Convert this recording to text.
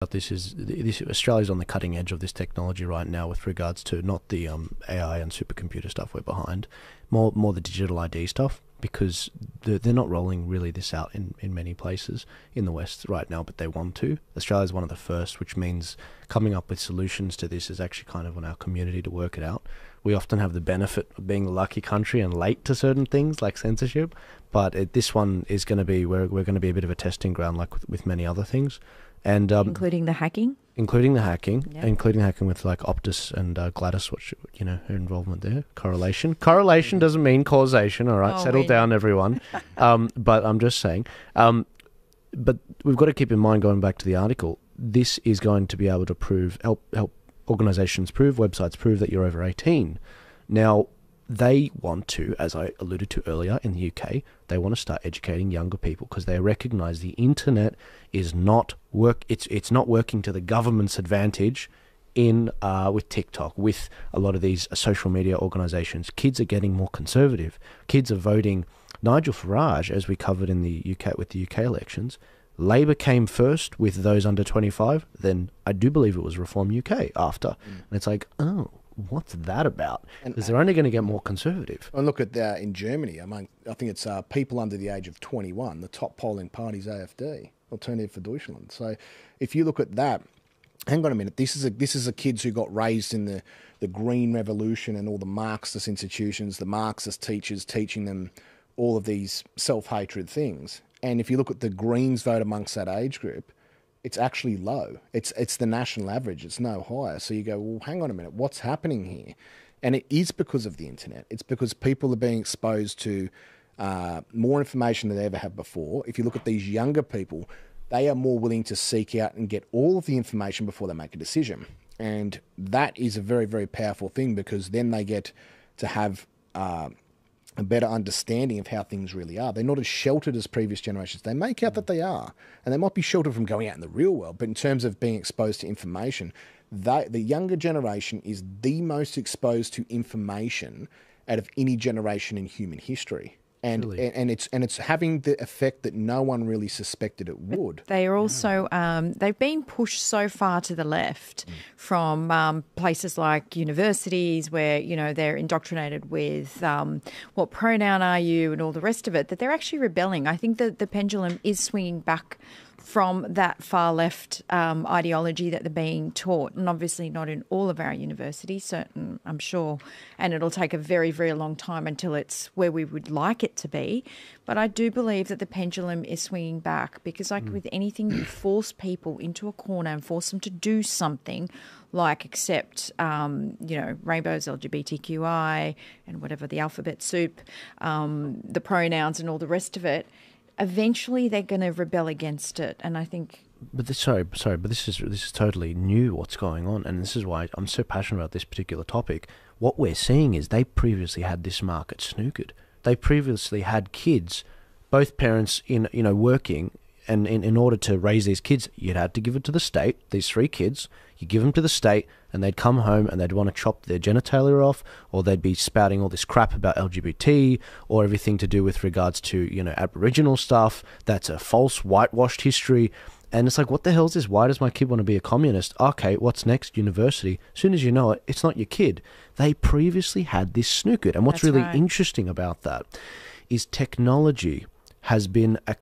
this Australia's on the cutting edge of this technology right now with regards to not the AI and supercomputer stuff we're behind, more the digital ID stuff, because they're not rolling really this out in many places in the West right now, but they want to. Australia's one of the first, which means coming up with solutions to this is actually kind of on our community to work it out. We often have the benefit of being the lucky country and late to certain things like censorship, but this one is going to be, we're going to be a bit of a testing ground like with many other things. And including the hacking? Including the hacking, Yep. including hacking with like Optus and Gladys, which, her involvement there. Correlation. Correlation doesn't mean causation, all right? Settle down, everyone. But I'm just saying. But we've got to keep in mind, going back to the article, this is going to be able to help organisations prove, websites prove that you're over 18. Now, they want to, as I alluded to earlier in the UK, they want to start educating younger people because they recognise the internet is not it's not working to the government's advantage with TikTok, with a lot of these social media organisations. Kids are getting more conservative. Kids are voting Nigel Farage, as we covered in the UK with the UK elections. Labor came first with those under 25, then I do believe it was Reform UK after. And it's like, oh, what's that about? Because they're only going to get more conservative. And look at in Germany, I think it's people under the age of 21, the top polling party is AfD, Alternative for Deutschland. So if you look at that, hang on a minute, this is a kids who got raised in the Green Revolution and all the Marxist institutions, the Marxist teachers teaching them all of these self-hatred things. And if you look at the Greens vote amongst that age group, it's actually low. It's the national average. It's no higher. So you go, well, hang on a minute, what's happening here? And it is because of the internet. It's because people are being exposed to more information than they ever have before. If you look at these younger people, they are more willing to seek out and get all of the information before they make a decision. And that is a very, very powerful thing, because then they get to have a better understanding of how things really are. They're not as sheltered as previous generations. They make out that they are, and they might be sheltered from going out in the real world, but in terms of being exposed to information, the younger generation is the most exposed to information out of any generation in human history. And Really? and it's having the effect that no one really suspected it would. They are also, they've been pushed so far to the left from places like universities where, they're indoctrinated with what pronoun are you and all the rest of it, that they're actually rebelling. I think that the pendulum is swinging back from that far left ideology that they're being taught, and obviously not in all of our universities, certain, I'm sure, and it'll take a very, very long time until it's where we would like it to be. But I do believe that the pendulum is swinging back, because like with anything, you force people into a corner and force them to do something like accept, rainbows, LGBTQI, and whatever, the alphabet soup, the pronouns and all the rest of it. Eventually they're going to rebel against it, and I think. But this is totally new what's going on, and this is why I'm so passionate about this particular topic. What we're seeing is they previously had this market snookered. They previously had kids, both parents working, and in order to raise these kids, you'd had to give it to the state. These 3 kids, you give them to the state, and they'd come home and they'd want to chop their genitalia off, or they'd be spouting all this crap about LGBT, or everything to do with regards to, Aboriginal stuff. That's a false, whitewashed history. And it's like, what the hell is this? Why does my kid want to be a communist? Okay, what's next? University. As soon as you know it, it's not your kid. They previously had this snookered. And what's That's really right. interesting about that is technology has been a